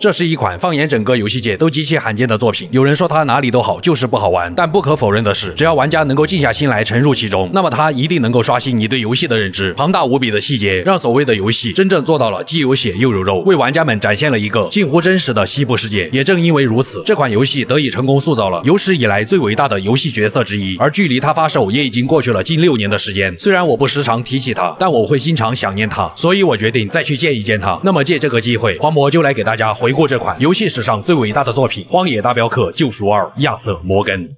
这是一款放眼整个游戏界都极其罕见的作品。有人说它哪里都好，就是不好玩。但不可否认的是，只要玩家能够静下心来沉入其中，那么它一定能够刷新你对游戏的认知。庞大无比的细节，让所谓的游戏真正做到了既有血又有肉，为玩家们展现了一个近乎真实的西部世界。也正因为如此，这款游戏得以成功塑造了有史以来最伟大的游戏角色之一。而距离它发售也已经过去了近6年的时间。虽然我不时常提起它，但我会经常想念它，所以我决定再去见一见它。那么借这个机会，黄渤就来给大家回顾这款游戏史上最伟大的作品《荒野大镖客：救赎2：亚瑟摩根》。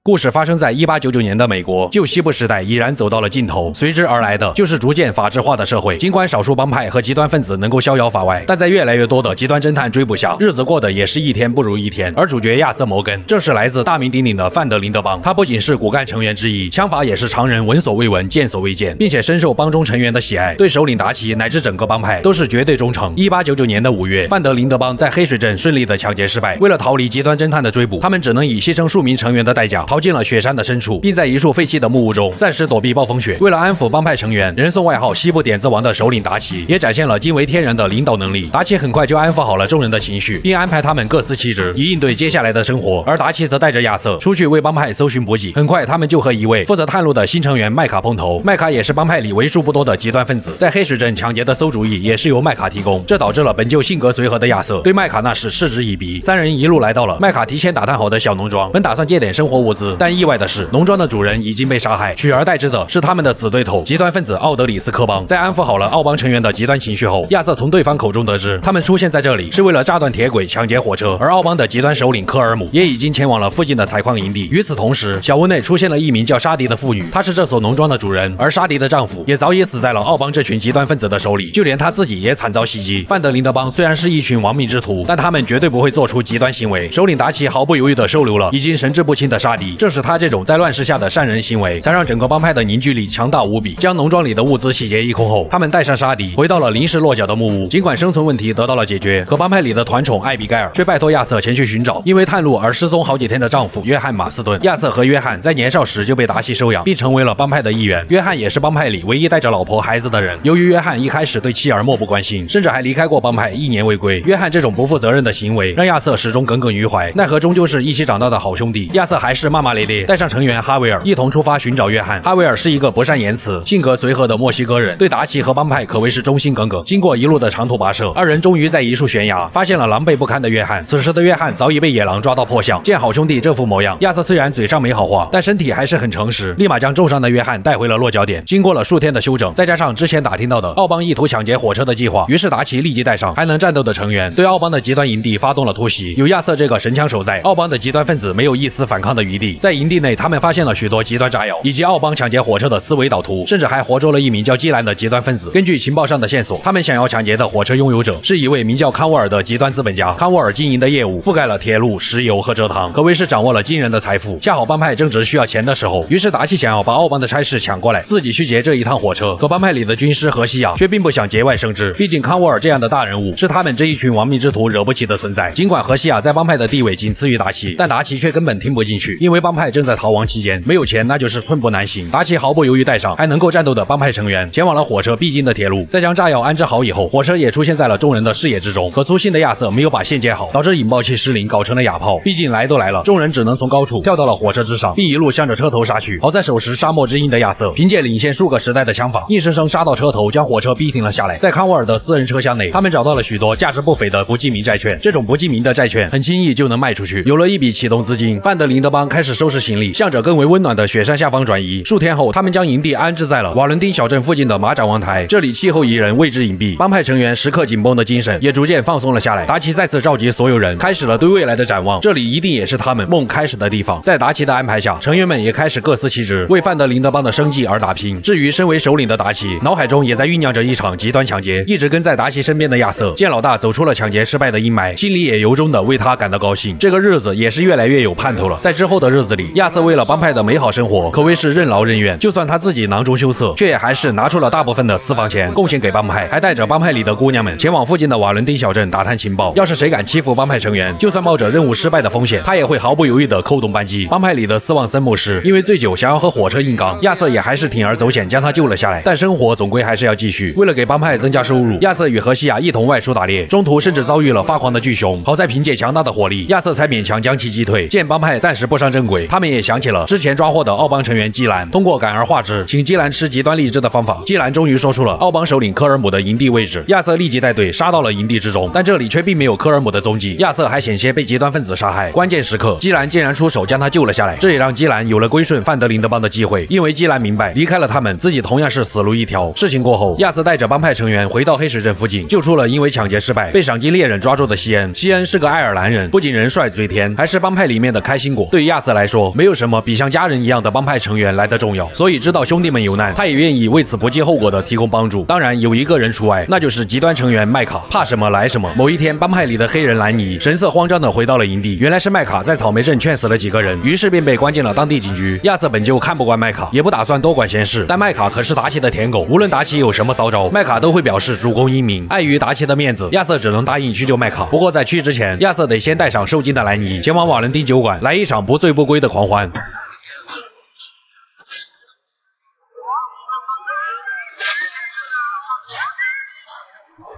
故事发生在1899年的美国，旧西部时代已然走到了尽头，随之而来的就是逐渐法治化的社会。尽管少数帮派和极端分子能够逍遥法外，但在越来越多的极端侦探追捕下，日子过得也是一天不如一天。而主角亚瑟摩根正是来自大名鼎鼎的范德林德邦，他不仅是骨干成员之一，枪法也是常人闻所未闻、见所未见，并且深受帮中成员的喜爱，对首领达奇乃至整个帮派都是绝对忠诚。1899年的5月，范德林德邦在黑水镇顺利的抢劫失败，为了逃离极端侦探的追捕，他们只能以牺牲数名成员的代价逃进了雪山的深处，并在一处废弃的木屋中暂时躲避暴风雪。为了安抚帮派成员，人送外号西部点子王的首领达奇也展现了惊为天人的领导能力。达奇很快就安抚好了众人的情绪，并安排他们各司其职，以应对接下来的生活。而达奇则带着亚瑟出去为帮派搜寻补给。很快他们就和一位负责探路的新成员麦卡碰头。麦卡也是帮派里为数不多的极端分子，在黑水镇抢劫的馊主意也是由麦卡提供，这导致了本就性格随和的亚瑟对麦卡那是嗤之以鼻。三人一路来到了麦卡提前打探好的小农庄，本打算借点生活物资，但意外的是，农庄的主人已经被杀害，取而代之的是他们的死对头极端分子奥德里斯科邦。在安抚好了奥邦成员的极端情绪后，亚瑟从对方口中得知，他们出现在这里是为了炸断铁轨、抢劫火车，而奥邦的极端首领科尔姆也已经前往了附近的采矿营地。与此同时，小屋内出现了一名叫沙迪的妇女，她是这所农庄的主人，而沙迪的丈夫也早已死在了奥邦这群极端分子的手里，就连他自己也惨遭袭击。范德林德邦虽然是一群亡命之徒，但他们绝对不会做出极端行为。首领达奇毫不犹豫地收留了已经神志不清的沙迪，正是他这种在乱世下的善人行为，才让整个帮派的凝聚力强大无比。将农庄里的物资洗劫一空后，他们带上沙迪回到了临时落脚的木屋。尽管生存问题得到了解决，可帮派里的团宠艾比盖尔却拜托亚瑟前去寻找因为探路而失踪好几天的丈夫约翰马斯顿。亚瑟和约翰在年少时就被达西收养，并成为了帮派的一员。约翰也是帮派里唯一带着老婆孩子的人。由于约翰一开始对妻儿漠不关心，甚至还离开过帮派1年未归，约翰这种不负责任的行为让亚瑟始终耿耿于怀。奈何终究是一起长大的好兄弟，亚瑟还是骂骂咧咧带上成员哈维尔一同出发寻找约翰。哈维尔是一个不善言辞、性格随和的墨西哥人，对达奇和帮派可谓是忠心耿耿。经过一路的长途跋涉，二人终于在一处悬崖发现了狼狈不堪的约翰。此时的约翰早已被野狼抓到破相，见好兄弟这副模样，亚瑟虽然嘴上没好话，但身体还是很诚实，立马将重伤的约翰带回了落脚点。经过了数天的休整，再加上之前打听到的奥邦意图抢劫火车的计划，于是达奇立即带上还能战斗的成员，对奥邦的极端营地发动了突袭。有亚瑟这个神枪手在，奥邦的极端分子没有一丝反抗的余地。在营地内，他们发现了许多极端炸药，以及奥邦抢劫火车的思维导图，甚至还活捉了一名叫基兰的极端分子。根据情报上的线索，他们想要抢劫的火车拥有者是一位名叫康沃尔的极端资本家。康沃尔经营的业务覆盖了铁路、石油和蔗糖，可谓是掌握了惊人的财富。恰好帮派正值需要钱的时候，于是达西想要把奥邦的差事抢过来，自己去劫这一趟火车。可帮派里的军师荷西亚却并不想节外生枝，毕竟康沃尔这样的大人物是他们这一群亡命之徒惹不起的存在。尽管荷西亚在帮派的地位仅次于达奇，但达奇却根本听不进去，因为帮派正在逃亡期间，没有钱那就是寸步难行。达奇毫不犹豫带上还能够战斗的帮派成员前往了火车必经的铁路，在将炸药安置好以后，火车也出现在了众人的视野之中。可粗心的亚瑟没有把线接好，导致引爆器失灵，搞成了哑炮。毕竟来都来了，众人只能从高处跳到了火车之上，并一路向着车头杀去。好在手持沙漠之鹰的亚瑟凭借领先数个时代的枪法，硬生生杀到车头，将火车逼停了下来。在康沃尔的私人车厢内，他们找到了许多价值不菲的不记名债券，这种不记名的债券很轻易就能卖出去。有了一笔启动资金，范德林德邦开始收拾行李，向着更为温暖的雪山下方转移。数天后，他们将营地安置在了瓦伦丁小镇附近的马展望台，这里气候宜人，位置隐蔽，帮派成员时刻紧绷的精神也逐渐放松了下来。达奇再次召集所有人，开始了对未来的展望，这里一定也是他们梦开始的地方。在达奇的安排下，成员们也开始各司其职，为范德林德邦的生计而打拼。至于身为首领的达奇，脑海中也在酝酿着一场极端抢劫。一直跟在达奇身边的亚瑟见老大走出了抢劫失败的阴霾，心里也由衷的为他感到高兴。这个日子也是越来越有盼头了。在之后的日日子里，亚瑟为了帮派的美好生活，可谓是任劳任怨。就算他自己囊中羞涩，却也还是拿出了大部分的私房钱贡献给帮派，还带着帮派里的姑娘们前往附近的瓦伦丁小镇打探情报。要是谁敢欺负帮派成员，就算冒着任务失败的风险，他也会毫不犹豫地扣动扳机。帮派里的斯旺森牧师因为醉酒想要和火车硬刚，亚瑟也还是铤而走险将他救了下来。但生活总归还是要继续，为了给帮派增加收入，亚瑟与荷西亚一同外出打猎，中途甚至遭遇了发狂的巨熊，好在凭借强大的火力，亚瑟才勉强将其击退。见帮派暂时步上正轨，他们也想起了之前抓获的奥邦成员基兰，通过感而化之，请基兰吃极端荔枝的方法。基兰终于说出了奥邦首领科尔姆的营地位置，亚瑟立即带队杀到了营地之中，但这里却并没有科尔姆的踪迹，亚瑟还险些被极端分子杀害。关键时刻，基兰竟然出手将他救了下来，这也让基兰有了归顺范德林德邦的机会，因为基兰明白离开了他们，自己同样是死路一条。事情过后，亚瑟带着帮派成员回到黑水镇附近，救出了因为抢劫失败被赏金猎人抓住的西恩。西恩是个爱尔兰人，不仅人帅嘴甜，还是帮派里面的开心果。对于亚瑟来说，没有什么比像家人一样的帮派成员来得重要，所以知道兄弟们有难，他也愿意为此不计后果的提供帮助。当然有一个人除外，那就是极端成员麦卡，怕什么来什么。某一天，帮派里的黑人兰尼神色慌张的回到了营地，原来是麦卡在草莓镇劝死了几个人，于是便被关进了当地警局。亚瑟本就看不惯麦卡，也不打算多管闲事，但麦卡可是达奇的舔狗，无论达奇有什么骚招，麦卡都会表示主攻英明。碍于达奇的面子，亚瑟只能答应去救麦卡。不过在去之前，亚瑟得先带上受惊的兰尼前往瓦伦丁酒馆，来一场不醉不归的狂欢。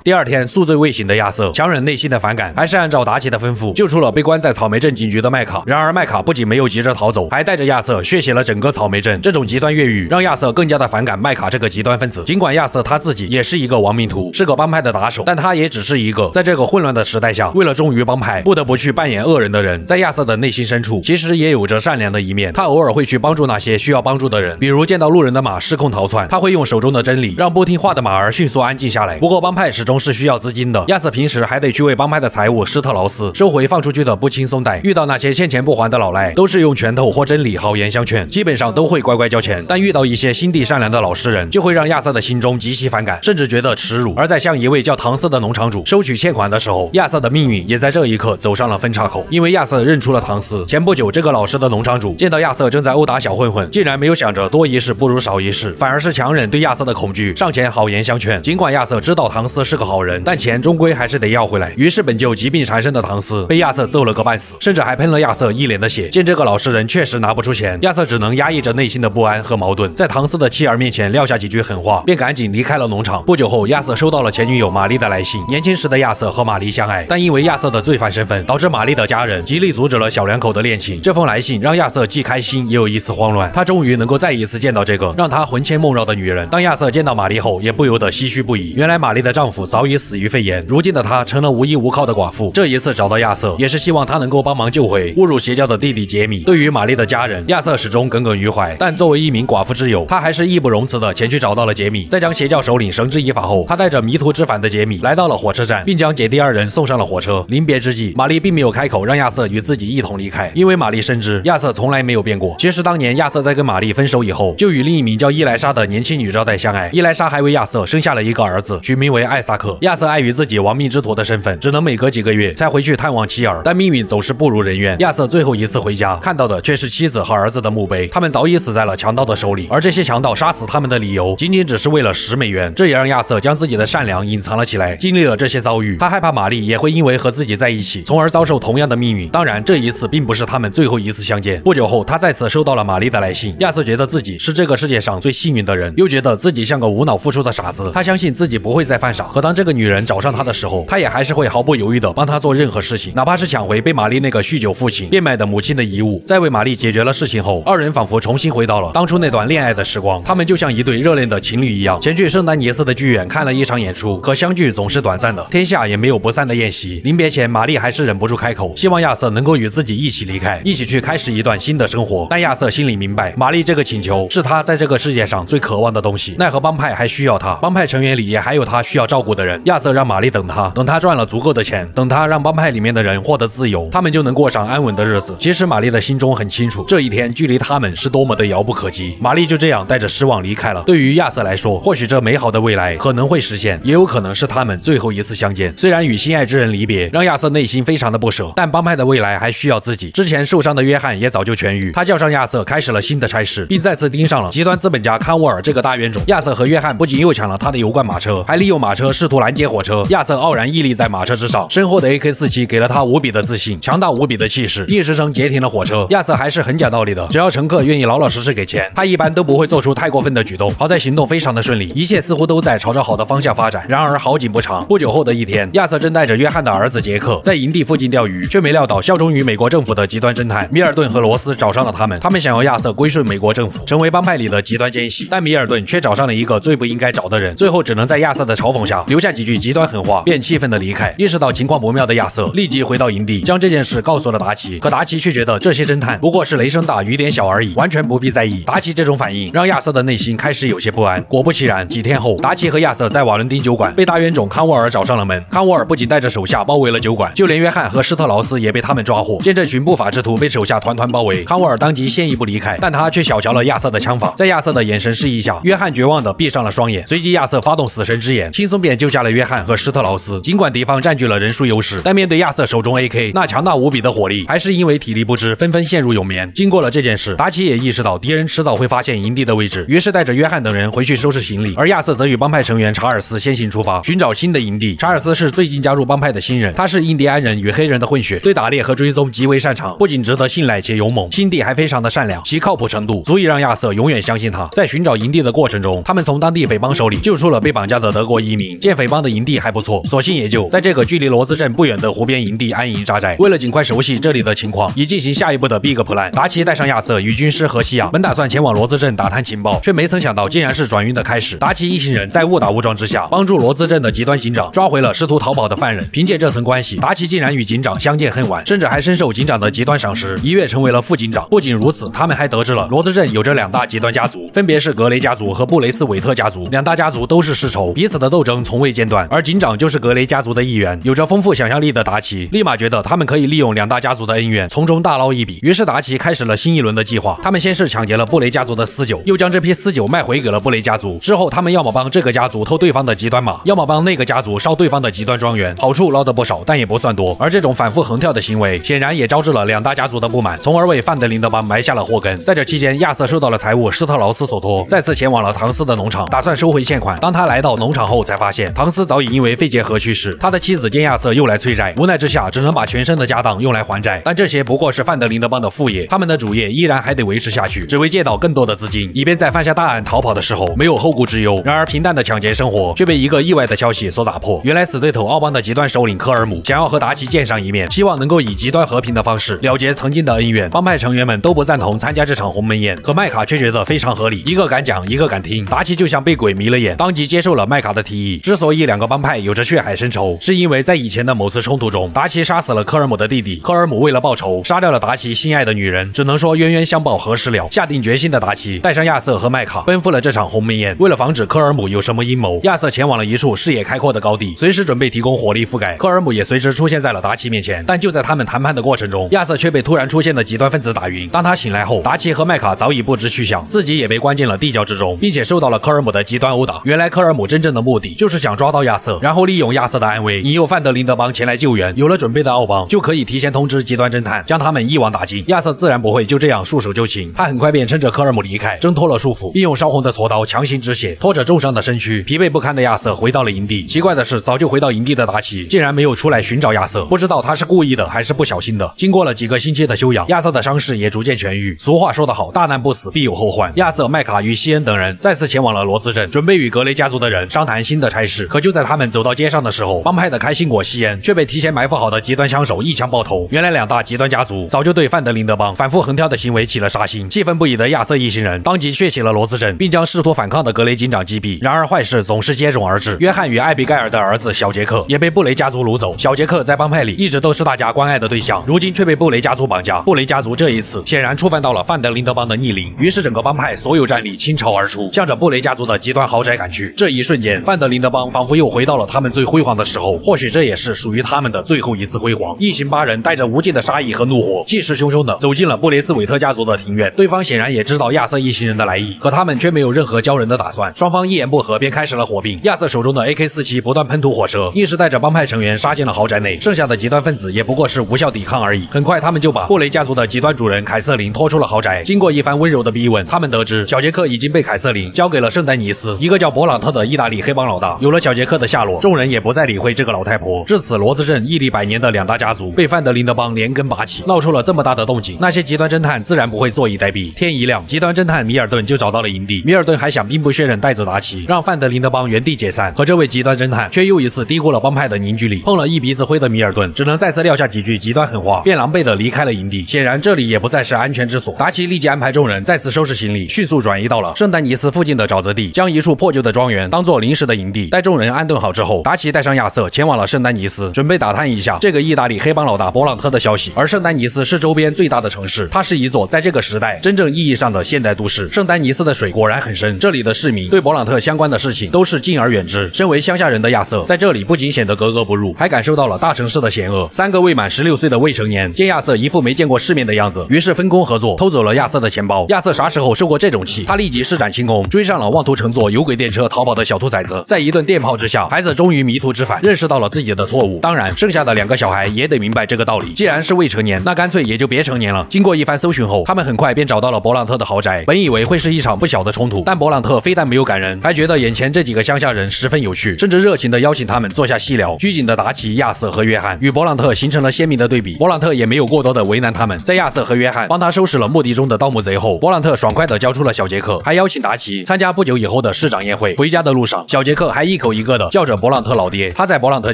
第二天，宿醉未醒的亚瑟强忍内心的反感，还是按照达奇的吩咐救出了被关在草莓镇警局的麦卡。然而麦卡不仅没有急着逃走，还带着亚瑟血洗了整个草莓镇。这种极端越狱让亚瑟更加的反感麦卡这个极端分子。尽管亚瑟他自己也是一个亡命徒，是个帮派的打手，但他也只是一个在这个混乱的时代下，为了忠于帮派不得不去扮演恶人的人。在亚瑟的内心深处，其实也有着善良的一面。他偶尔会去帮助那些需要帮助的人，比如见到路人的马失控逃窜，他会用手中的真理让不听话的马儿迅速安静下来。不过帮派始终是需要资金的，亚瑟平时还得去为帮派的财务施特劳斯收回放出去的不轻松贷。遇到那些欠钱不还的老赖，都是用拳头或真理好言相劝，基本上都会乖乖交钱。但遇到一些心地善良的老实人，就会让亚瑟的心中极其反感，甚至觉得耻辱。而在向一位叫唐斯的农场主收取欠款的时候，亚瑟的命运也在这一刻走上了分岔口。因为亚瑟认出了唐斯，前不久这个老实的农场主见到亚瑟正在殴打小混混，竟然没有想着多一事不如少一事，反而是强忍对亚瑟的恐惧，上前好言相劝。尽管亚瑟知道唐斯是个好人，但钱终归还是得要回来。于是本就疾病缠身的唐斯被亚瑟揍了个半死，甚至还喷了亚瑟一脸的血。见这个老实人确实拿不出钱，亚瑟只能压抑着内心的不安和矛盾，在唐斯的妻儿面前撂下几句狠话，便赶紧离开了农场。不久后，亚瑟收到了前女友玛丽的来信。年轻时的亚瑟和玛丽相爱，但因为亚瑟的罪犯身份，导致玛丽的家人极力阻止了小两口的恋情。这封来信让亚瑟既开心也有一丝慌乱，他终于能够再一次见到这个让他魂牵梦绕的女人。当亚瑟见到玛丽后，也不由得唏嘘不已。原来玛丽的丈夫早已死于肺炎，如今的她成了无依无靠的寡妇。这一次找到亚瑟，也是希望他能够帮忙救回误入邪教的弟弟杰米。对于玛丽的家人，亚瑟始终耿耿于怀，但作为一名寡妇之友，他还是义不容辞的前去找到了杰米。在将邪教首领绳之以法后，他带着迷途知返的杰米来到了火车站，并将姐弟二人送上了火车。临别之际，玛丽并没有开口让亚瑟与自己一同离开，因为玛丽深知亚瑟从来没有变过。其实当年亚瑟在跟玛丽分手以后，就与另一名叫伊莱莎的年轻女招待相爱。伊莱莎还为亚瑟生下了一个儿子，取名为艾萨克。亚瑟碍于自己亡命之徒的身份，只能每隔几个月才回去探望妻儿，但命运总是不如人愿。亚瑟最后一次回家，看到的却是妻子和儿子的墓碑，他们早已死在了强盗的手里，而这些强盗杀死他们的理由，仅仅只是为了$10，这也让亚瑟将自己的善良隐藏了起来。经历了这些遭遇，他害怕玛丽也会因为和自己在一起，从而遭受同样的命运。当然，这一次并不是他们最后一次相见。不久后，他再次收到了玛丽的来信。亚瑟觉得自己是这个世界上最幸运的人，又觉得自己像个无脑付出的傻子。他相信自己不会再犯傻，可当这个女人找上他的时候，他也还是会毫不犹豫地帮他做任何事情，哪怕是抢回被玛丽那个酗酒父亲变卖的母亲的遗物。在为玛丽解决了事情后，二人仿佛重新回到了当初那段恋爱的时光。他们就像一对热恋的情侣一样，前去圣丹尼斯的剧院看了一场演出。可相聚总是短暂的，天下也没有不散的宴席。临别前，玛丽还是忍不住开口，希望亚瑟能够与自己一起离开，一起去开始一段新的生活。但亚瑟心里明白，玛丽这个请求是他在这个世界上最渴望的东西。奈何帮派还需要他，帮派成员里也还有他需要照顾的的人。亚瑟让玛丽等他，等他赚了足够的钱，等他让帮派里面的人获得自由，他们就能过上安稳的日子。其实玛丽的心中很清楚，这一天距离他们是多么的遥不可及。玛丽就这样带着失望离开了。对于亚瑟来说，或许这美好的未来可能会实现，也有可能是他们最后一次相见。虽然与心爱之人离别让亚瑟内心非常的不舍，但帮派的未来还需要自己。之前受伤的约翰也早就痊愈，他叫上亚瑟开始了新的差事，并再次盯上了极端资本家康沃尔这个大冤种。亚瑟和约翰不仅又抢了他的油罐马车，还利用马车试图拦截火车。亚瑟傲然屹立在马车之上，身后的 AK-47给了他无比的自信，强大无比的气势，硬生生截停了火车。亚瑟还是很讲道理的，只要乘客愿意老老实实给钱，他一般都不会做出太过分的举动。好在行动非常的顺利，一切似乎都在朝着好的方向发展。然而好景不长，不久后的一天，亚瑟正带着约翰的儿子杰克在营地附近钓鱼，却没料到效忠于美国政府的极端侦探米尔顿和罗斯找上了他们。他们想要亚瑟归顺美国政府，成为帮派里的极端奸细，但米尔顿却找上了一个最不应该找的人，最后只能在亚瑟的嘲讽下留下几句极端狠话，便气愤的离开。意识到情况不妙的亚瑟立即回到营地，将这件事告诉了达奇。可达奇却觉得这些侦探不过是雷声大雨点小而已，完全不必在意。达奇这种反应让亚瑟的内心开始有些不安。果不其然，几天后，达奇和亚瑟在瓦伦丁酒馆被大冤种康沃尔找上了门。康沃尔不仅带着手下包围了酒馆，就连约翰和施特劳斯也被他们抓获。见这群不法之徒被手下团团包围，康沃尔当即先一步离开，但他却小瞧了亚瑟的枪法。在亚瑟的眼神示意下，约翰绝望地闭上了双眼。随即亚瑟发动死神之眼，轻松便救下了约翰和施特劳斯。尽管敌方占据了人数优势，但面对亚瑟手中 AK 那强大无比的火力，还是因为体力不支纷纷陷入永眠。经过了这件事，达奇也意识到敌人迟早会发现营地的位置，于是带着约翰等人回去收拾行李，而亚瑟则与帮派成员查尔斯先行出发，寻找新的营地。查尔斯是最近加入帮派的新人，他是印第安人与黑人的混血，对打猎和追踪极为擅长，不仅值得信赖且勇猛，心地还非常的善良，其靠谱程度足以让亚瑟永远相信他。在寻找营地的过程中，他们从当地匪帮手里救出了被绑架的德国移民，见匪帮的营地还不错，索性也就在这个距离罗兹镇不远的湖边营地安营扎寨。为了尽快熟悉这里的情况，以进行下一步的 Big Plan， 达奇带上亚瑟与军师何西亚，本打算前往罗兹镇打探情报，却没曾想到竟然是转运的开始。达奇一行人在误打误撞之下，帮助罗兹镇的极端警长抓回了试图逃跑的犯人。凭借这层关系，达奇竟然与警长相见恨晚，甚至还深受警长的极端赏识，一跃成为了副警长。不仅如此，他们还得知了罗兹镇有着两大极端家族，分别是格雷家族和布雷斯韦特家族。两大家族都是世仇，彼此的斗争从未间断，而警长就是格雷家族的一员。有着丰富想象力的达奇立马觉得他们可以利用两大家族的恩怨，从中大捞一笔。于是达奇开始了新一轮的计划。他们先是抢劫了布雷家族的私酒，又将这批私酒卖回给了布雷家族。之后他们要么帮这个家族偷对方的极端马，要么帮那个家族烧对方的极端庄园，好处捞得不少，但也不算多。而这种反复横跳的行为显然也招致了两大家族的不满，从而为范德林德邦埋下了祸根。在这期间，亚瑟受到了财务施特劳斯所托，再次前往了唐斯的农场，打算收回欠款。当他来到农场后，才发现唐斯早已因为肺结核去世。他的妻子见亚瑟又来催债，无奈之下只能把全身的家当用来还债。但这些不过是范德林德邦的副业，他们的主业依然还得维持下去，只为借到更多的资金，以便在犯下大案逃跑的时候没有后顾之忧。然而平淡的抢劫生活却被一个意外的消息所打破。原来死对头奥邦的极端首领科尔姆想要和达奇见上一面，希望能够以极端和平的方式了结曾经的恩怨。帮派成员们都不赞同参加这场鸿门宴，可麦卡却觉得非常合理，一个敢讲，一个敢听。达奇就像被鬼迷了眼，当即接受了麦卡的提议。之所以两个帮派有着血海深仇，是因为在以前的某次冲突中，达奇杀死了科尔姆的弟弟，科尔姆为了报仇杀掉了达奇心爱的女人，只能说冤冤相报何时了。下定决心的达奇带上亚瑟和麦卡奔赴了这场鸿门宴。为了防止科尔姆有什么阴谋，亚瑟前往了一处视野开阔的高地，随时准备提供火力覆盖。科尔姆也随之出现在了达奇面前，但就在他们谈判的过程中，亚瑟却被突然出现的极端分子打晕。当他醒来后，达奇和麦卡早已不知去向，自己也被关进了地窖之中，并且受到了科尔姆的极端殴打。原来科尔姆真正的目的就是想抓到亚瑟，然后利用亚瑟的安危引诱范德林德邦前来救援。有了准备的奥邦就可以提前通知极端侦探，将他们一网打尽。亚瑟自然不会就这样束手就擒，他很快便趁着科尔姆离开，挣脱了束缚，并用烧红的锉刀强行止血，拖着重伤的身躯，疲惫不堪的亚瑟回到了营地。奇怪的是，早就回到营地的达奇竟然没有出来寻找亚瑟，不知道他是故意的还是不小心的。经过了几个星期的休养，亚瑟的伤势也逐渐痊愈。俗话说得好，大难不死必有后患。亚瑟、麦卡与西恩等人再次前往了罗兹镇，准备与格雷家族的人商谈新的差事。可就在他们走到街上的时候，帮派的开心果西恩却被提前埋伏好的极端枪手一枪爆头。原来两大极端家族早就对范德林德邦反复横跳的行为起了杀心，气愤不已的亚瑟一行人当即血洗了罗兹镇，并将试图反抗的格雷警长击毙。然而坏事总是接踵而至，约翰与艾比盖尔的儿子小杰克也被布雷家族掳走。小杰克在帮派里一直都是大家关爱的对象，如今却被布雷家族绑架。布雷家族这一次显然触犯到了范德林德邦的逆鳞，于是整个帮派所有战力倾巢而出，向着布雷家族的极端豪宅赶去。这一瞬间，范德林德邦邦仿佛又回到了他们最辉煌的时候，或许这也是属于他们的最后一次辉煌。一行8人带着无尽的杀意和怒火，气势汹汹地走进了布雷斯韦特家族的庭院。对方显然也知道亚瑟一行人的来意，可他们却没有任何交人的打算。双方一言不合便开始了火并。亚瑟手中的 AK-47不断喷吐火舌，硬是带着帮派成员杀进了豪宅内。剩下的极端分子也不过是无效抵抗而已。很快，他们就把布雷家族的极端主人凯瑟琳拖出了豪宅。经过一番温柔的逼问，他们得知小杰克已经被凯瑟琳交给了圣丹尼斯，一个叫勃朗特的意大利黑帮老大。有了小杰克的下落，众人也不再理会这个老太婆。至此，罗兹镇屹立百年的2大家族被范德林德帮连根拔起，闹出了这么大的动静，那些极端侦探自然不会坐以待毙。天一亮，极端侦探米尔顿就找到了营地。米尔顿还想兵不血刃带走达奇，让范德林德帮原地解散，可这位极端侦探却又一次低估了帮派的凝聚力。碰了一鼻子灰的米尔顿只能再次撂下几句极端狠话，便狼狈地离开了营地。显然这里也不再是安全之所。达奇立即安排众人再次收拾行李，迅速转移到了圣丹尼斯附近的沼泽地，将一处破旧的庄园当做临时的营地。待众人安顿好之后，达奇带上亚瑟前往了圣丹尼斯，准备打探一下这个意大利黑帮老大勃朗特的消息。而圣丹尼斯是周边最大的城市，它是一座在这个时代真正意义上的现代都市。圣丹尼斯的水果然很深，这里的市民对勃朗特相关的事情都是敬而远之。身为乡下人的亚瑟在这里不仅显得格格不入，还感受到了大城市的险恶。3个未满16岁的未成年见亚瑟一副没见过世面的样子，于是分工合作偷走了亚瑟的钱包。亚瑟啥时候受过这种气？他立即施展轻功追上了妄图乘坐有轨电车逃跑的小兔崽子。在一顿电炮之下，孩子终于迷途知返，认识到了自己的错误。当然，剩下的2个小孩也得明白这个道理，既然是未成年，那干脆也就别成年了。经过一番搜寻后，他们很快便找到了勃朗特的豪宅。本以为会是一场不小的冲突，但勃朗特非但没有赶人，还觉得眼前这几个乡下人十分有趣，甚至热情地邀请他们坐下细聊。拘谨的达奇、亚瑟和约翰与勃朗特形成了鲜明的对比。勃朗特也没有过多的为难他们，在亚瑟和约翰帮他收拾了墓地中的盗墓贼后，勃朗特爽快地交出了小杰克，还邀请达奇参加不久以后的市长宴会。回家的路上，小杰克还一口一个的叫着勃朗特老爹。他在勃朗特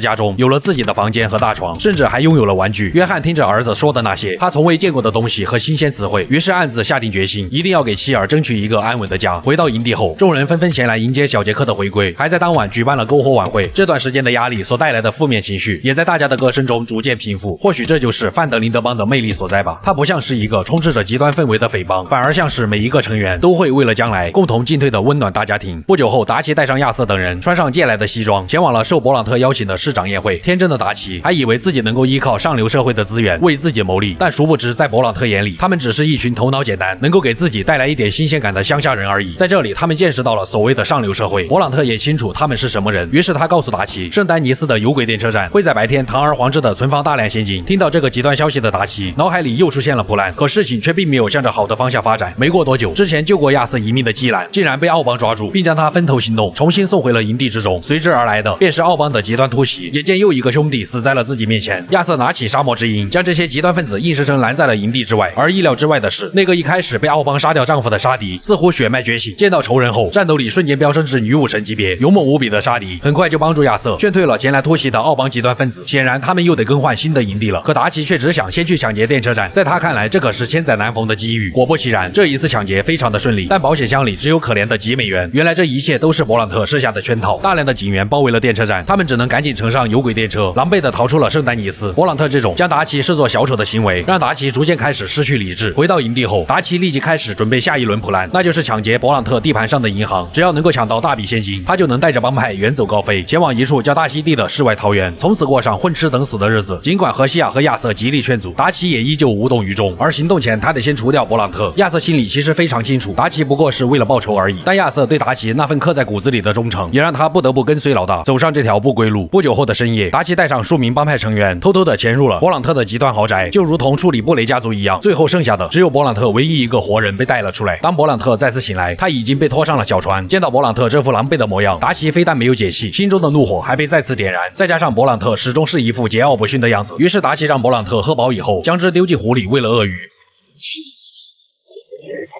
家中有了自己的房间和大床，甚至还拥有了玩具。约翰听着儿子说的那些他从未见过的东西和新鲜词汇，于是暗自下定决心，一定要给妻儿争取一个安稳的家。回到营地后，众人纷纷前来迎接小杰克的回归，还在当晚举办了篝火晚会。这段时间的压力所带来的负面情绪，也在大家的歌声中逐渐平复。或许这就是范德林德帮的魅力所在吧。它不像是一个充斥着极端氛围的匪帮，反而像是每一个成员都会为了将来共同进退的温暖大家庭。不久后，达奇带上亚瑟等人，穿上借来的西装，前往了受勃朗特邀请的市长宴会。天真的达奇还以为自己能够依靠上流社会的资源为自己谋利，但殊不知在勃朗特眼里，他们只是一群头脑简单，能够给自己带来一点新鲜感的乡下人而已。在这里，他们见识到了所谓的上流社会。勃朗特也清楚他们是什么人，于是他告诉达奇，圣丹尼斯的有轨电车站会在白天堂而皇之的存放大量现金。听到这个极端消息的达奇脑海里又出现了普兰，可事情却并没有向着好的方向发展。没过多久，之前救过亚瑟一命的基兰竟然被奥邦抓住，并将他分头行动重新送回了营地之中。随之而来的便是奥邦的极端突袭，眼见又一个兄弟死在了自己面前，亚瑟拿起沙漠之鹰，将这些极端分子硬生生拦在了营地之外。而意料之外的是，那个一开始被奥邦杀掉丈夫的沙迪似乎血脉觉醒，见到仇人后战斗力瞬间飙升至女武神级别，勇猛无比的沙迪很快就帮助亚瑟劝退了前来突袭的奥邦极端分子。显然他们又得更换新的营地了，可达奇却只想先去抢劫电车站，在他看来这可是千载难逢的机遇。果不其然，这一次抢劫非常的顺利，但保险箱里只有可怜的几美元。原来这一切都是勃朗特设下的圈套。大量的警员包围了电车站，他们只能赶紧乘上有轨电车，狼狈的逃出了圣丹尼斯。勃朗特这种将达奇视作小丑的行为，让达奇逐渐开始失去理智。回到营地后，达奇立即开始准备下一轮普兰，那就是抢劫勃朗特地盘上的银行。只要能够抢到大笔现金，他就能带着帮派远走高飞，前往一处叫大溪地的世外桃源，从此过上混吃等死的日子。尽管荷西亚和亚瑟极力劝阻，达奇也依旧无动于衷。而行动前，他得先除掉勃朗特。亚瑟心里其实非常清楚，达奇不过是为了报仇而已。但亚瑟对达奇那份刻在骨子里的忠诚，也让他不得不跟随老大走上这条不归路。不久后的深夜，达奇带上数名帮派成员，偷偷的潜入了勃朗特的极端豪宅，就如同处理布雷家族一样。最后剩下的只有勃朗特唯一一个活人被带了出来。当勃朗特再次醒来，他已经被拖上了小船。见到勃朗特这副狼狈的模样，达奇非但没有解气，心中的怒火还被再次点燃。再加上勃朗特始终是一副桀骜不驯的样子，于是达奇让勃朗特喝饱以后，将之丢进湖里喂了鳄鱼。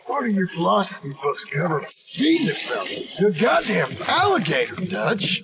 Part of your philosophy book's covered feeding it, fella. You're a goddamn alligator, Dutch.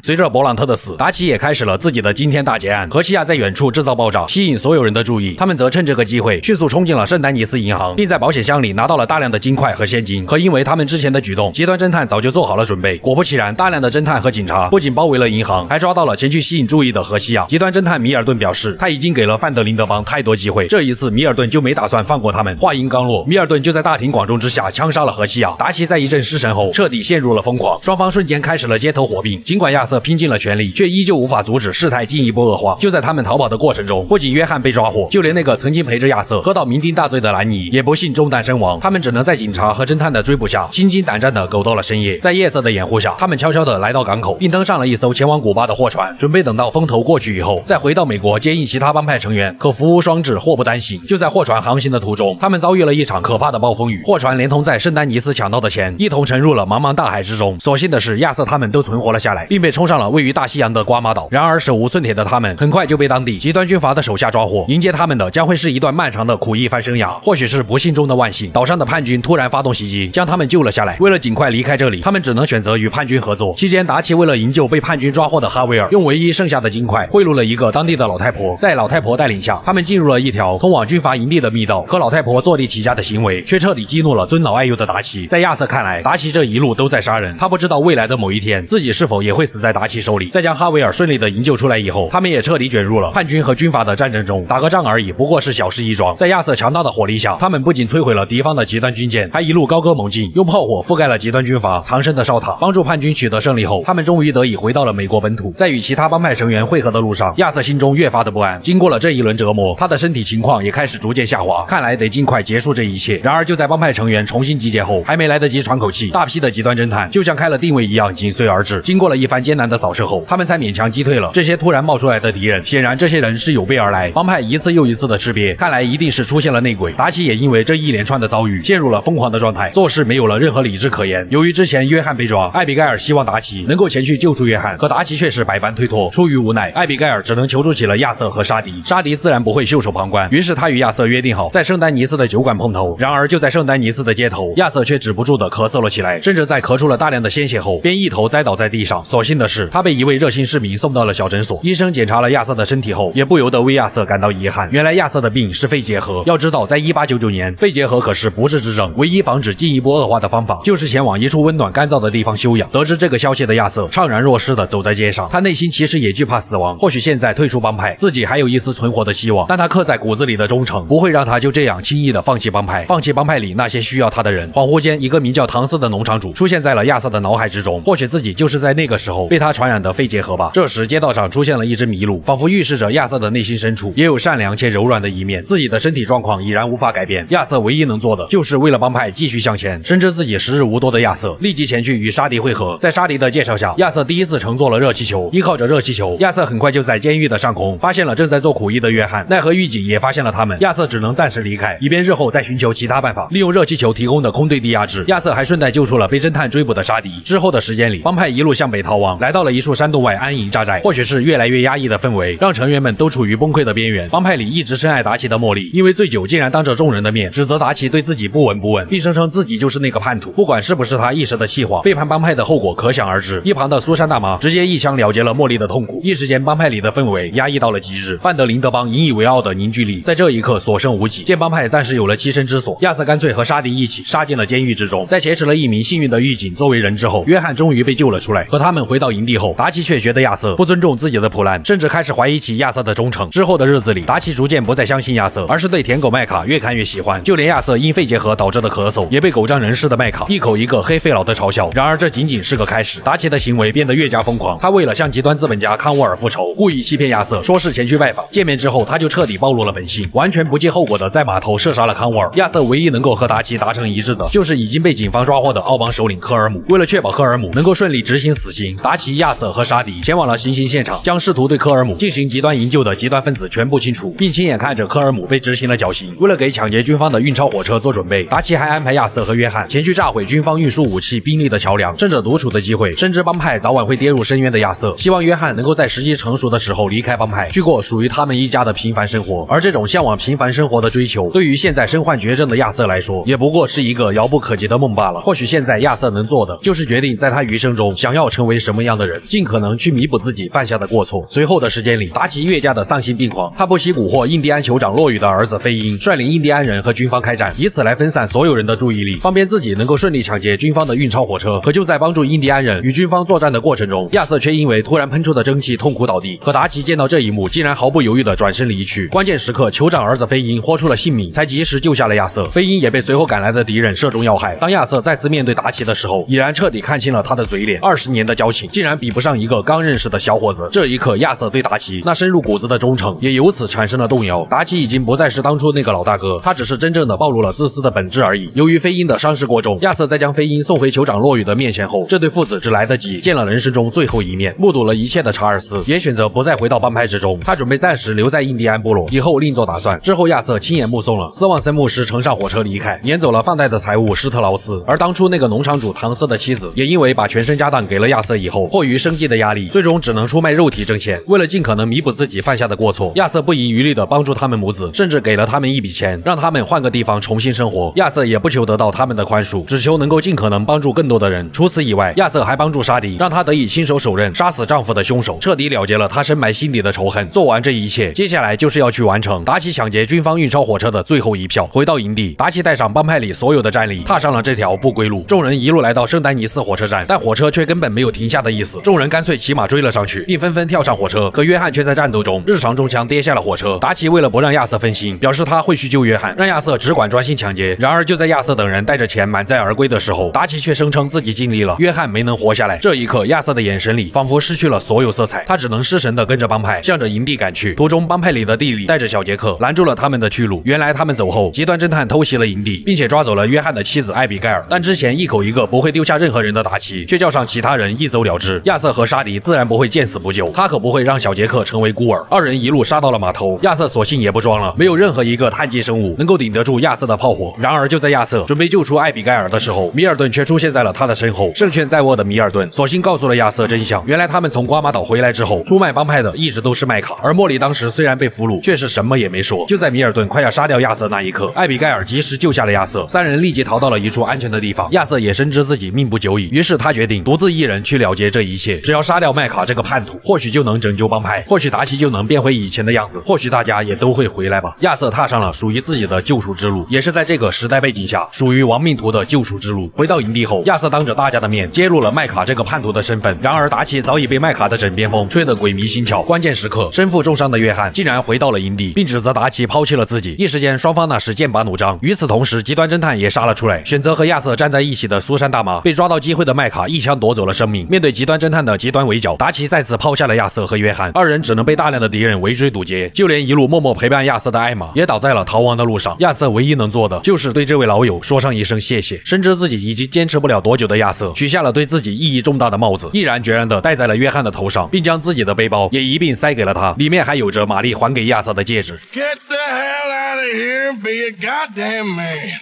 随着勃朗特的死，达奇也开始了自己的惊天大劫案。荷西亚在远处制造爆炸，吸引所有人的注意。他们则趁这个机会迅速冲进了圣丹尼斯银行，并在保险箱里拿到了大量的金块和现金。可因为他们之前的举动，极端侦探早就做好了准备。果不其然，大量的侦探和警察不仅包围了银行，还抓到了前去吸引注意的荷西亚。极端侦探米尔顿表示，他已经给了范德林德邦太多机会，这一次米尔顿就没打算放过他们。话音刚落，米尔顿就在大庭广众之下枪杀了荷西亚。达奇在一阵失神后，彻底陷入了疯狂，双方瞬间开始了街头火并。尽管亚瑟拼尽了全力，却依旧无法阻止事态进一步恶化。就在他们逃跑的过程中，不仅约翰被抓获，就连那个曾经陪着亚瑟喝到酩酊大醉的兰尼也不幸中弹身亡。他们只能在警察和侦探的追捕下，心惊胆战地苟到了深夜。在夜色的掩护下，他们悄悄地来到港口，并登上了一艘前往古巴的货船，准备等到风头过去以后，再回到美国接应其他帮派成员。可福无双至，祸不单行。就在货船航行的途中，他们遭遇了一场可怕的暴风雨，货船连同在圣丹尼斯抢到的钱，一同沉入了茫茫大海之中。所幸的是，亚瑟他们都存活了下来，并被冲上了位于大西洋的瓜马岛。然而手无寸铁的他们，很快就被当地极端军阀的手下抓获。迎接他们的将会是一段漫长的苦役番生涯。或许是不幸中的万幸，岛上的叛军突然发动袭击，将他们救了下来。为了尽快离开这里，他们只能选择与叛军合作。期间，达奇为了营救被叛军抓获的哈维尔，用唯一剩下的金块贿赂了一个当地的老太婆。在老太婆带领下，他们进入了一条通往军阀营地的密道。可老太婆坐地起价的行为，却彻底激怒了尊老爱幼的达奇。在亚瑟看来，达奇这一路都在杀人，他不知道未来的某一天，自己是否也会死在达奇手里。在将哈维尔顺利的营救出来以后，他们也彻底卷入了叛军和军阀的战争中。打个仗而已，不过是小事一桩。在亚瑟强大的火力下，他们不仅摧毁了敌方的极端军舰，还一路高歌猛进，用炮火覆盖了极端军阀藏身的哨塔，帮助叛军取得胜利后，他们终于得以回到了美国本土。在与其他帮派成员会合的路上，亚瑟心中越发的不安。经过了这一轮折磨，他的身体情况也开始逐渐下滑，看来得尽快结束这一切。然而就在帮派成员重新集结后，还没来得及喘口气，大批的极端侦探就像开了定位一样紧随而至。经过了一番艰难的扫射后，他们才勉强击退了这些突然冒出来的敌人。显然这些人是有备而来，帮派一次又一次的吃瘪，看来一定是出现了内鬼。达奇也因为这一连串的遭遇陷入了疯狂的状态，做事没有了任何理智可言。由于之前约翰被抓，艾比盖尔希望达奇能够前去救出约翰，可达奇却是百般推脱。出于无奈，艾比盖尔只能求助起了亚瑟和沙迪。沙迪自然不会袖手旁观，于是他与亚瑟约定好在圣丹尼斯的酒馆碰头。然而就在圣丹尼斯的街头，亚瑟却止不住的咳嗽了起来，甚至在咳出了大量的鲜血后，便一头栽倒在地上。所幸的是，他被一位热心市民送到了小诊所。医生检查了亚瑟的身体后，也不由得为亚瑟感到遗憾。原来亚瑟的病是肺结核。要知道，在1899年，肺结核可是不治之症，唯一防止进一步恶化的方法，就是前往一处温暖干燥的地方休养。得知这个消息的亚瑟怅然若失的走在街上，他内心其实也惧怕死亡。或许现在退出帮派，自己还有一丝存活的希望，但他刻在骨子里的忠诚，不会让他就这样轻易的放弃帮派，放弃帮派里那些需要他的人。恍惚间，一个名叫唐斯的农场主出现在了亚瑟的脑海之中，或许自己就是在那个时候被他传染的肺结核吧。这时，街道上出现了一只麋鹿，仿佛预示着亚瑟的内心深处也有善良且柔软的一面。自己的身体状况已然无法改变，亚瑟唯一能做的就是为了帮派继续向前。深知自己时日无多的亚瑟立即前去与沙迪会合。在沙迪的介绍下，亚瑟第一次乘坐了热气球。依靠着热气球，亚瑟很快就在监狱的上空发现了正在做苦役的约翰。奈何狱警也发现了他们，亚瑟只能暂时离开，以便日后再寻求其他办法。利用热气球提供的空对地压制，亚瑟还顺带救出了被侦探追捕的沙迪。之后的时间里，帮派一路向北逃亡，来到了一处山洞外安营扎寨。或许是越来越压抑的氛围，让成员们都处于崩溃的边缘。帮派里一直深爱达奇的茉莉，因为醉酒竟然当着众人的面指责达奇对自己不闻不问，并声称自己就是那个叛徒。不管是不是他一时的气话，背叛帮派的后果可想而知。一旁的苏珊大妈直接一枪了结了茉莉的痛苦。一时间，帮派里的氛围压抑到了极致。范德林德邦引以为傲的凝聚力在这一刻所剩无几。见帮派暂时有了栖身之所，亚瑟干脆和沙迪一起杀进了监狱之中。在挟持了一名幸运的狱警作为人质后，约翰终于被救了出来。和他们回到营地后，达奇却觉得亚瑟不尊重自己的普兰，甚至开始怀疑起亚瑟的忠诚。之后的日子里，达奇逐渐不再相信亚瑟，而是对舔狗麦卡越看越喜欢。就连亚瑟因肺结核导致的咳嗽，也被狗仗人势的麦卡一口一个黑肺痨的嘲笑。然而这仅仅是个开始，达奇的行为变得越加疯狂。他为了向极端资本家康沃尔复仇，故意欺骗亚瑟，说是前去拜访。见面之后，他就彻底暴露了本性，完全不计后果的在码头射杀了康沃尔。亚瑟唯一能够和达奇达成一致的，就是已经被警方抓获的奥邦首领科尔姆。为了确保科尔姆能够顺利执行死刑，达奇、亚瑟和沙迪前往了行刑现场，将试图对科尔姆进行极端营救的极端分子全部清除，并亲眼看着科尔姆被执行了绞刑。为了给抢劫军方的运钞火车做准备，达奇还安排亚瑟和约翰前去炸毁军方运输武器兵力的桥梁。趁着独处的机会，深知帮派早晚会跌入深渊的亚瑟，希望约翰能够在时机成熟的时候离开帮派，去过属于他们一家的平凡生活。而这种向往平凡生活的追求，对于现在身患绝症的亚瑟来说，也不过是一个遥不可及的梦罢了。或许现在亚瑟能做的，就是决定在他余生中想要成为为什么样的人，尽可能去弥补自己犯下的过错。随后的时间里，达奇越加的丧心病狂，他不惜蛊惑印第安酋长洛宇的儿子飞鹰，率领印第安人和军方开战，以此来分散所有人的注意力，方便自己能够顺利抢劫军方的运钞火车。可就在帮助印第安人与军方作战的过程中，亚瑟却因为突然喷出的蒸汽痛苦倒地。可达奇见到这一幕，竟然毫不犹豫地转身离去。关键时刻，酋长儿子飞鹰豁出了性命，才及时救下了亚瑟。飞鹰也被随后赶来的敌人射中要害。当亚瑟再次面对达奇的时候，已然彻底看清了他的嘴脸。20年的交情，竟然比不上一个刚认识的小伙子。这一刻，亚瑟对达奇那深入骨子的忠诚也由此产生了动摇。达奇已经不再是当初那个老大哥，他只是真正的暴露了自私的本质而已。由于飞鹰的伤势过重，亚瑟在将飞鹰送回酋长洛宇的面前后，这对父子只来得及见了人生中最后一面。目睹了一切的查尔斯也选择不再回到帮派之中，他准备暂时留在印第安部落，以后另做打算。之后，亚瑟亲眼目送了斯旺森牧师乘上火车离开，撵走了放贷的财务施特劳斯。而当初那个农场主唐斯的妻子，也因为把全身家当给了亚瑟以后，迫于生计的压力，最终只能出卖肉体挣钱。为了尽可能弥补自己犯下的过错，亚瑟不遗余力地帮助他们母子，甚至给了他们一笔钱，让他们换个地方重新生活。亚瑟也不求得到他们的宽恕，只求能够尽可能帮助更多的人。除此以外，亚瑟还帮助沙迪，让他得以亲手手刃杀死丈夫的凶手，彻底了结了他深埋心底的仇恨。做完这一切，接下来就是要去完成达奇抢劫军方运钞火车的最后一票。回到营地，达奇带上帮派里所有的战力，踏上了这条不归路。众人一路来到圣丹尼斯火车站，但火车却根本没有停下的意思。众人干脆骑马追了上去，并纷纷跳上火车。可约翰却在战斗中日常中枪跌下了火车。达奇为了不让亚瑟分心，表示他会去救约翰，让亚瑟只管专心抢劫。然而就在亚瑟等人带着钱满载而归的时候，达奇却声称自己尽力了，约翰没能活下来。这一刻，亚瑟的眼神里仿佛失去了所有色彩，他只能失神地跟着帮派向着营地赶去。途中，帮派里的弟弟带着小杰克拦住了他们的去路。原来他们走后，极端侦探偷袭了营地，并且抓走了约翰的妻子艾比盖尔。但之前一口一个不会丢下任何人的达奇，却叫上其他人一走了之。亚瑟和沙迪自然不会见死不救，他可不会让小杰克成为孤儿。二人一路杀到了码头，亚瑟索性也不装了，没有任何一个碳基生物能够顶得住亚瑟的炮火。然而就在亚瑟准备救出艾比盖尔的时候，米尔顿却出现在了他的身后。胜券在握的米尔顿索性告诉了亚瑟真相，原来他们从瓜马岛回来之后，出卖帮派的一直都是麦卡，而莫里当时虽然被俘虏，却是什么也没说。就在米尔顿快要杀掉亚瑟那一刻，艾比盖尔及时救下了亚瑟，三人立即逃到了一处安全的地方。亚瑟也深知自己命不久矣，于是他决定独自一人去了结这一切。只要杀掉麦卡这个叛徒，或许就能拯救帮派，或许达奇就能变回以前的样子，或许大家也都会回来吧。亚瑟踏上了属于自己的救赎之路，也是在这个时代背景下属于亡命徒的救赎之路。回到营地后，亚瑟当着大家的面揭露了麦卡这个叛徒的身份。然而达奇早已被麦卡的枕边风吹得鬼迷心窍。关键时刻，身负重伤的约翰竟然回到了营地，并指责达奇抛弃了自己。一时间，双方那是剑拔弩张。与此同时，极端侦探也杀了出来，选择和亚瑟站在一起的苏珊大妈被抓到机会的麦卡一枪夺走了生命。面对极端侦探的极端围剿，达奇再次抛下了亚瑟和约翰，二人只能被大量的敌人围追堵截，就连一路默默陪伴亚瑟的艾玛也倒在了逃亡的路上。亚瑟唯一能做的就是对这位老友说上一声谢谢。深知自己已经坚持不了多久的亚瑟，取下了对自己意义重大的帽子，毅然决然地戴在了约翰的头上，并将自己的背包也一并塞给了他，里面还有着玛丽还给亚瑟的戒指。 Get the hell out of here and be a goddamn man.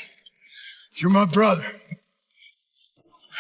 You're my brother.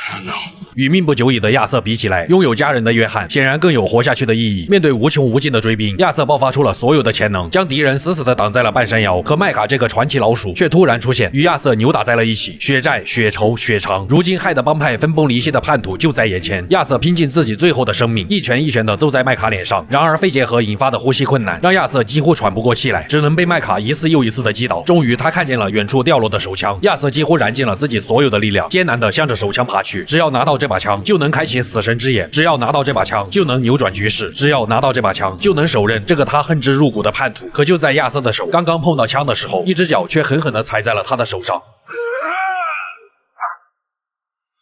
I know. 与命不久矣的亚瑟比起来，拥有家人的约翰显然更有活下去的意义。面对无穷无尽的追兵，亚瑟爆发出了所有的潜能，将敌人死死地挡在了半山腰。可麦卡这个传奇老鼠却突然出现，与亚瑟扭打在了一起。血债、血仇、血偿，如今害得帮派分崩离析的叛徒就在眼前。亚瑟拼尽自己最后的生命，一拳一拳地揍在麦卡脸上。然而肺结核引发的呼吸困难，让亚瑟几乎喘不过气来，只能被麦卡一次又一次地击倒。终于，他看见了远处掉落的手枪，亚瑟几乎燃尽了自己所有的力量，艰难地向着手枪爬去。只要拿到这把枪，就能开启死神之眼；只要拿到这把枪，就能扭转局势；只要拿到这把枪，就能手刃这个他恨之入骨的叛徒。可就在亚瑟的手刚刚碰到枪的时候，一只脚却狠狠地踩在了他的手上。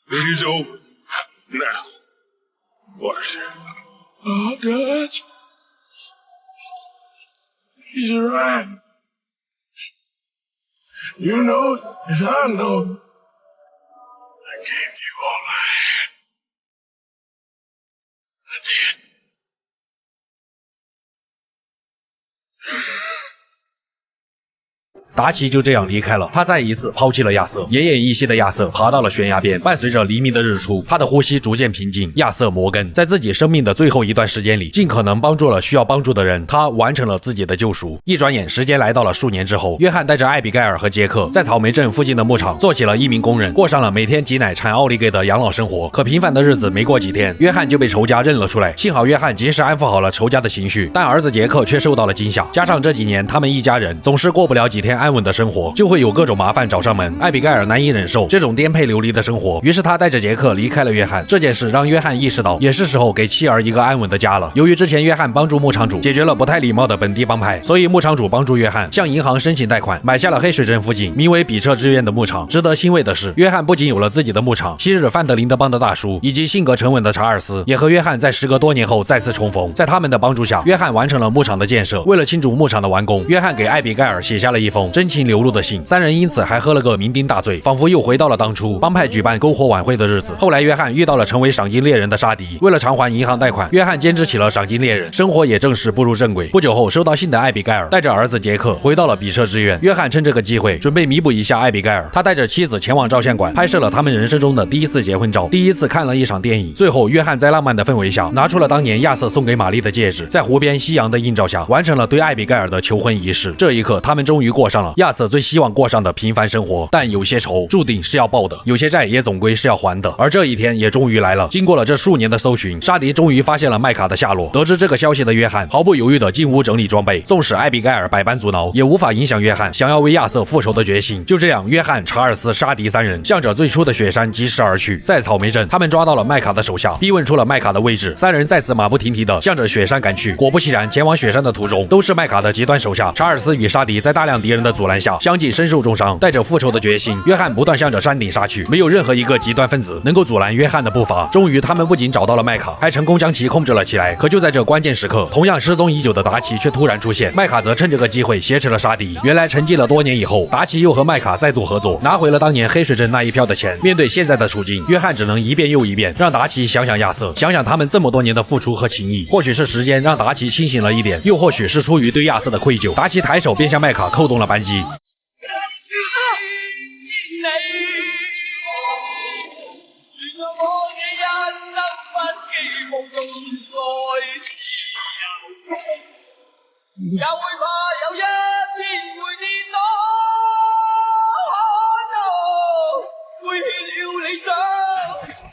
It is over. Now, what is it? Oh, Dutch. He's right. You know it, and I know it. I gave you all I had. I did. 达奇就这样离开了，他再一次抛弃了亚瑟。奄奄一息的亚瑟爬到了悬崖边，伴随着黎明的日出，他的呼吸逐渐平静。亚瑟·摩根在自己生命的最后一段时间里，尽可能帮助了需要帮助的人，他完成了自己的救赎。一转眼，时间来到了数年之后，约翰带着艾比盖尔和杰克在草莓镇附近的牧场做起了一名工人，过上了每天挤奶产奥利给的养老生活。可平凡的日子没过几天，约翰就被仇家认了出来。幸好约翰及时安抚好了仇家的情绪，但儿子杰克却受到了惊吓。加上这几年他们一家人总是过不了几天安稳的生活，就会有各种麻烦找上门。艾比盖尔难以忍受这种颠沛流离的生活，于是他带着杰克离开了约翰。这件事让约翰意识到，也是时候给妻儿一个安稳的家了。由于之前约翰帮助牧场主解决了不太礼貌的本地帮派，所以牧场主帮助约翰向银行申请贷款，买下了黑水镇附近名为比彻之院的牧场。值得欣慰的是，约翰不仅有了自己的牧场，昔日范德林德邦的大叔以及性格沉稳的查尔斯也和约翰在时隔多年后再次重逢。在他们的帮助下，约翰完成了牧场的建设。为了庆祝牧场的完工，约翰给艾比盖尔写下了一封真情流露的信，三人因此还喝了个酩酊大醉，仿佛又回到了当初帮派举办篝火晚会的日子。后来约翰遇到了成为赏金猎人的沙迪，为了偿还银行贷款，约翰兼职起了赏金猎人，生活也正式步入正轨。不久后，收到信的艾比盖尔带着儿子杰克回到了比彻之院。约翰趁这个机会准备弥补一下艾比盖尔，他带着妻子前往照相馆拍摄了他们人生中的第一次结婚照，第一次看了一场电影。最后，约翰在浪漫的氛围下拿出了当年亚瑟送给玛丽的戒指，在湖边夕阳的映照下完成了对艾比盖尔的求婚仪式。这一刻，他们终于过上了亚瑟最希望过上的平凡生活。但有些仇注定是要报的，有些债也总归是要还的。而这一天也终于来了。经过了这数年的搜寻，沙迪终于发现了麦卡的下落。得知这个消息的约翰毫不犹豫地进屋整理装备，纵使艾比盖尔百般阻挠，也无法影响约翰想要为亚瑟复仇的决心。就这样，约翰、查尔斯、沙迪三人向着最初的雪山疾驰而去。在草莓镇，他们抓到了麦卡的手下，逼问出了麦卡的位置。三人再次马不停蹄地向着雪山赶去。果不其然，前往雪山的途中都是麦卡的极端手下。查尔斯与沙迪在大量敌人的阻拦下，相继身受重伤。带着复仇的决心，约翰不断向着山顶杀去，没有任何一个极端分子能够阻拦约翰的步伐。终于，他们不仅找到了麦卡，还成功将其控制了起来。可就在这关键时刻，同样失踪已久的达奇却突然出现。麦卡则趁这个机会挟持了沙迪。原来沉寂了多年以后，达奇又和麦卡再度合作，拿回了当年黑水镇那一票的钱。面对现在的处境，约翰只能一遍又一遍让达奇想想亚瑟，想想他们这么多年的付出和情谊。或许是时间让达奇清醒了一点，又或许是出于对亚瑟的愧疚，达奇抬手便向麦卡扣动了扳机。也會怕有一天會跌倒，會欠了理想。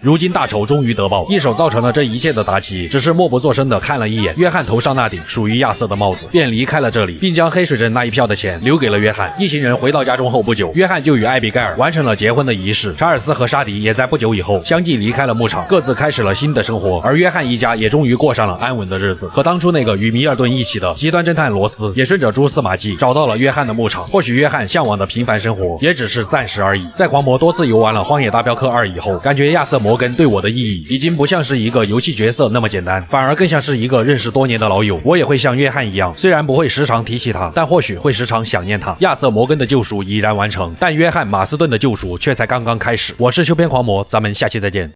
如今大仇终于得报，一手造成了这一切的达奇只是默不作声地看了一眼约翰头上那顶属于亚瑟的帽子，便离开了这里，并将黑水镇那一票的钱留给了约翰。一行人回到家中后不久，约翰就与艾比盖尔完成了结婚的仪式。查尔斯和沙迪也在不久以后相继离开了牧场，各自开始了新的生活。而约翰一家也终于过上了安稳的日子。和当初那个与米尔顿一起的极端侦探罗斯，也顺着蛛丝马迹找到了约翰的牧场。或许约翰向往的平凡生活也只是暂时而已。在狂魔多次游玩了《荒野大镖客2》以后，感觉亚瑟·摩根对我的意义已经不像是一个游戏角色那么简单，反而更像是一个认识多年的老友。我也会像约翰一样，虽然不会时常提起他，但或许会时常想念他。亚瑟·摩根的救赎已然完成，但约翰·马斯顿的救赎却才刚刚开始。我是修边狂魔，咱们下期再见。